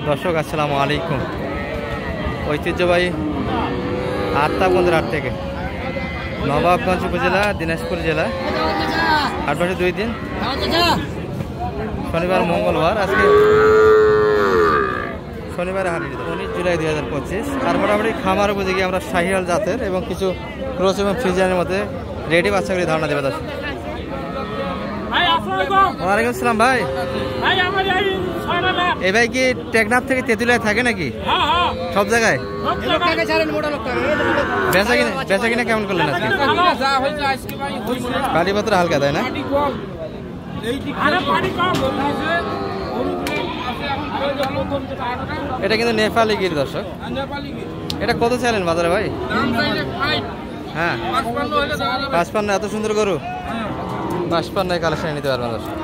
দর্শক আসসালামু আলাইকুম। ঐতিহ্যবাহী আত্মাবন্দের হাট থেকে নবাবগঞ্জ উপজেলা দিনাজপুর জেলা হাট বসে 2 দিন, শনিবার মঙ্গলবার। আজকে শনিবারে হাট 19 জুলাই 2025। আর মোটামুটি খামার উপযোগী আমরা শাহিওয়াল জাতের এবং কিছু ক্রস এবং ফ্রিজিয়ানের মধ্যে রেডি বাচ্চাগুলি ধারণা দেবে। দর্শক ওয়ালাইকুম আসসালাম ভাই। এই ভাই কি টেকনাফ থেকে তেঁতুলিয়ায় থাকে নাকি? সব জায়গায় বেচা কিনা কেমন করলেন আজকে? কালীপত্র হালকা, তাই না? এটা কিন্তু নেপালি গির। দর্শক এটা কত চাইলেন বাজারে ভাই? হ্যাঁ 55। এত সুন্দর গরু 55 কালেকশন নিতে পারবেন। দর্শক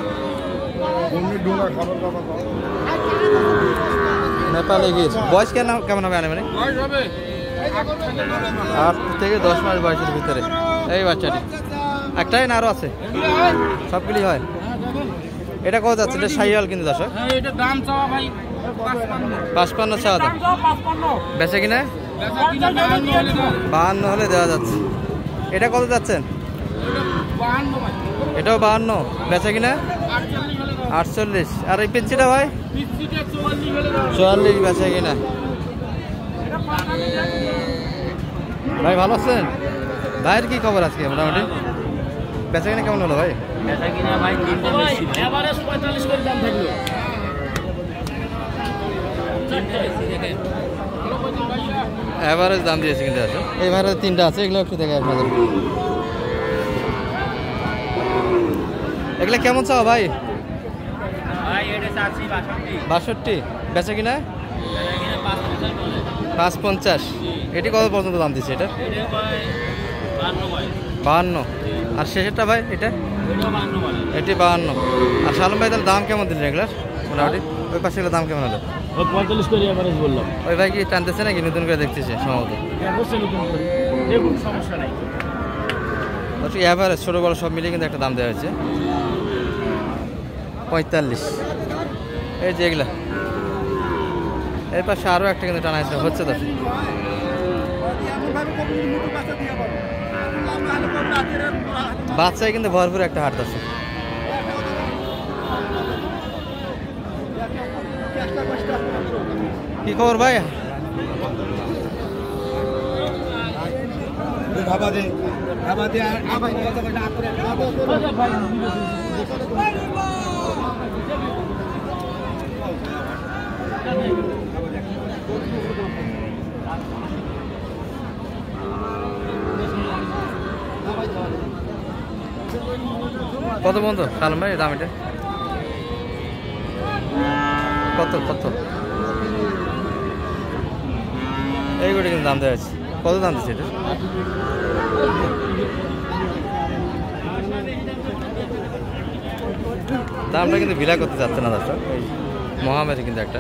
নেপালি গির বয়স কেমন হবে? মানে 8 থেকে 10 মাস বয়সের ভিতরে এই বাচ্চাটি। একটাই না আরো আছে? সবগুলি হয়। এটা কত যাচ্ছে? এটা শাহিওয়াল কিন্তু। দর্শক 55 চাওয়া দাম। বেচা কিনা 52 হলে দেওয়া যাচ্ছে। এটা কত যাচ্ছেন? এটাও 52। বেচা কিনা 48। আর এই পেন্সিটা ভাই 44 বেচা কিনা। ভাই ভালো আছেন? ভাইয়ের কি খবর আজকে? মোটামুটি বেচা কিনা কেমন হলো ভাই? এভারেজ দাম দিয়েছে কিন্তু। আছে এই ভাইয়ের 3টা আছে, এগুলো একটু দেখে আপনাদের। এগুলো কেমন চাও ভাই? 62। বেচা কিনা 550। এটি কত পর্যন্ত দাম দিচ্ছে? এটা 52। আর শেষেরটা ভাই এটা? এটি 52। আর সালম ভাই তাহলে দাম কেমন দিলেন এগুলার? মোটামুটি ওই পাশে এগুলো দাম কেমন হলো? 45 করে এভারেজ বললাম। ওই ভাই কি টানতেছে নাকি নতুন করে দেখতেছে সম্ভবত? সমস্যা নাই। এভারেজ ছোটো বড় সব মিলিয়ে কিন্তু একটা দাম দেওয়া হয়েছে 45। এই যে এগুলা এর পাশে আরও একটা কিন্তু টানা হচ্ছে। তো বাচ্চায় কিন্তু ভরপুর একটা হাট আছে। কি খবর ভাই? কত বন্ধু সালাম ভাই দাম? এটা কত কত? এইগুলো কিন্তু দাম দেওয়া আছে। কত দাম দিচ্ছে এটা? দামটা কিন্তু ভিলা করতে যাচ্ছে না। দর্শক এই মহামেরি কিন্তু একটা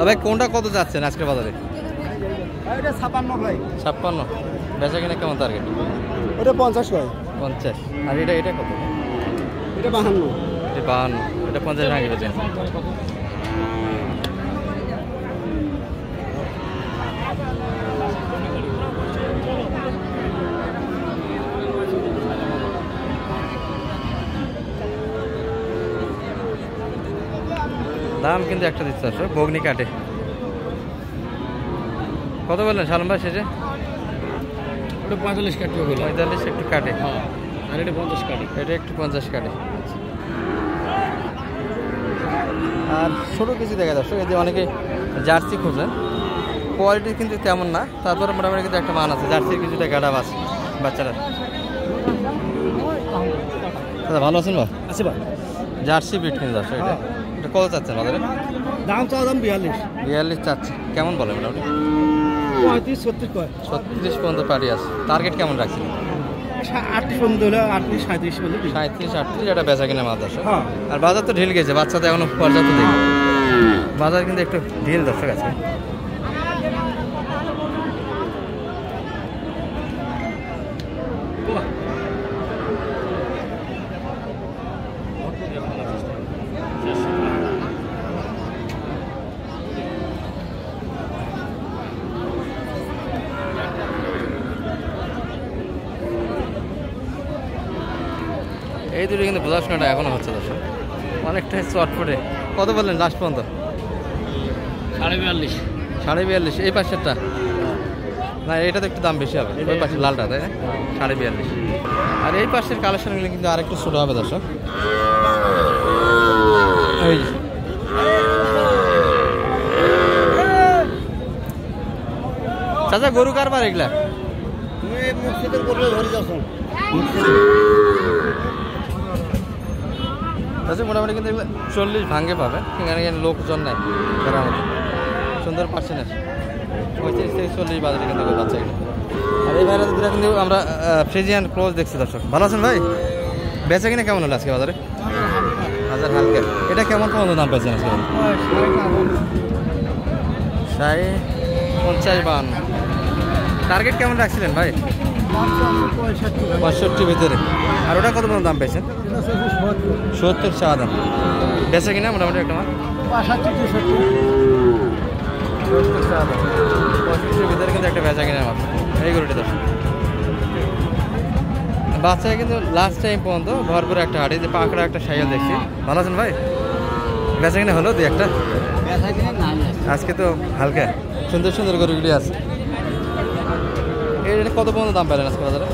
ভাই। কোনটা কত যাচ্ছেন আজকের বাজারে? 56। বেচা কিনা কেমন টার্গেট? ওটা 50 হয়। 50। আর এটা এটা কত? এটা 52। এটা 52। এটা 50 টাকা কিলো দেন। দাম কিন্তু একটা দিচ্ছে আসলে বগনি কাটে। কত বললেন সালাম ভাই শেষে? 45 কাটবে। 45 একটু কাটে। আর এটা 50 কাটে। এটা একটু 50 কাটে। আর ছোটো কিছু দেখা যাচ্ছে এই যে অনেকে জার্সি খোঁজেন, কোয়ালিটি কিন্তু তেমন না, তারপরে মোটামুটি কিন্তু একটা মান আছে। জার্সির কিছুটা গাড়াব আছে বাচ্চারা। দাদা ভালো আছেন ভাই? আছে ভাই। জার্সি বিট কিন্তু দর্শক। এটা কত চাচ্ছেন বাজারে? দাম চাওয়া দাম 42। 42 চাচ্ছে। কেমন বলে মোটামুটি? 35 36 36 পর্যন্ত পার্টি আছে। টার্গেট কেমন রাখছেন? 38 পর্যন্ত হলো, 38 37 পর্যন্ত। 37-38 এটা বেচা কিনা মাল দর্শক। হ্যাঁ। আর বাজার তো ঢিল গেছে, বাচ্চাদের এখনো পর্যাপ্ত দেখি বাজার কিন্তু একটু ঢিল দর্শক আছে। এই দুটো কিন্তু বোঝাশোনাটা এখনো হচ্ছে দর্শক, অনেকটাই চটপটে। কত বললেন লাস্ট পর্যন্ত? 42.5। 42.5 এই পাশেরটা না, এটা তো একটু দাম বেশি হবে, ওই পাশের লালটা তাই না? 42.5। আর এই পাশের কালেকশনগুলো কিন্তু আরেকটু ছোটো হবে দর্শক। এই চাচা গরু কারবার এগুলা আচ্ছা, মোটামুটি কিন্তু এগুলো 40 ভাঙ্গে পাবে, এখানে লোকজন নাই বেড়ার মতো। সুন্দর পার্সেন্টেজ 35 থেকে 40 বাজারে কিন্তু বাচ্চা এগুলো। আর এই বাইরে দুটো কিন্তু আমরা ফ্রিজিয়ান ক্লোজ দেখছি দর্শক। ভালো আছেন ভাই? বেচা কিনা কেমন হলো আজকে বাজারে? হাজার হালকা। এটা কেমন কেমন দাম পেয়েছেন আজকে? 50-52। টার্গেট কেমন রাখছিলেন ভাই? 65 ভিতরে। আর ওটা কত দাম পেয়েছেন? 70 চাওয়া দাম। বেচা কিনা মোটামুটি একটা মাল 70 চাওয়া দাম। 65 ভিতরে কিন্তু একটা বেচা কিনা মাল এই গরুটি দর্শক। বাচ্চায় কিন্তু লাস্ট টাইম পর্যন্ত ভরপুর একটা হাটে যে পাকড়া একটা সাইকেল দেখছি। ভালো আছেন ভাই? বেচা কিনা হলো দুই একটা? আজকে তো হালকা সুন্দর সুন্দর গরুগুলি আছে। এটা কত পর্যন্ত দাম পেলেন আজকে বাজারে?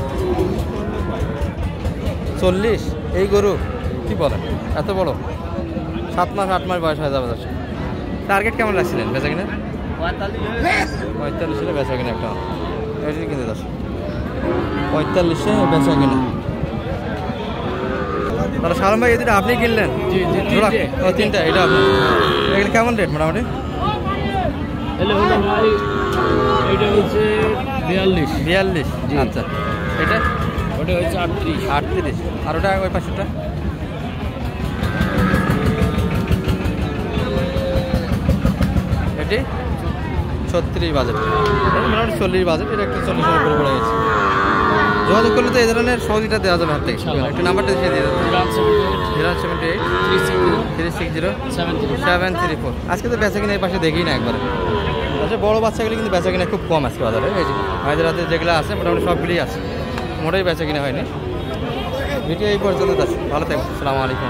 40 এই গরু কি বলেন? এত বড় 7 মাস 8 মাস বয়স হয়ে যাবে দর্শক। টার্গেট কেমন রাখছিলেন বেচা কিনা? 45 হলে বেচা কিনা একটা এটি কিনতে দর্শক। 45-এ বেচা কিনা। তাহলে সালাম ভাই, এই দুটো আপনি কিনলেন? ও তিনটা, এটা আপনি। এগুলো কেমন রেট মোটামুটি? এটা হচ্ছে 42। আচ্ছা, এটা ওটা হচ্ছে 38। আর ওটা ওই পাশেরটা? এটি 36 বাজেট, মোটামুটি 40 বাজেট। এটা একটু 40-এর উপরে পড়ে গেছে। যোগাযোগ করলে তো এই ধরনের সহযোগিতা দেওয়া যাবে হাত থেকে। একটু নাম্বারটা দিয়ে দিয়ে দেবেন। 078-360-734। আজকে তো বেচা কিনা এই পাশে দেখি না একবারে। আচ্ছা, বড় বাচ্চাগুলি কিন্তু বেচা কিনা খুব কম আজকে বাজারে। এই যে ভাইদের হাতে যেগুলো আছে মোটামুটি সবগুলি আছে, মোটেই বেচা কিনা হয়নি। ভিডিও এই পর্যন্ত আছে। ভালো থাকবেন। আসসালামু আলাইকুম।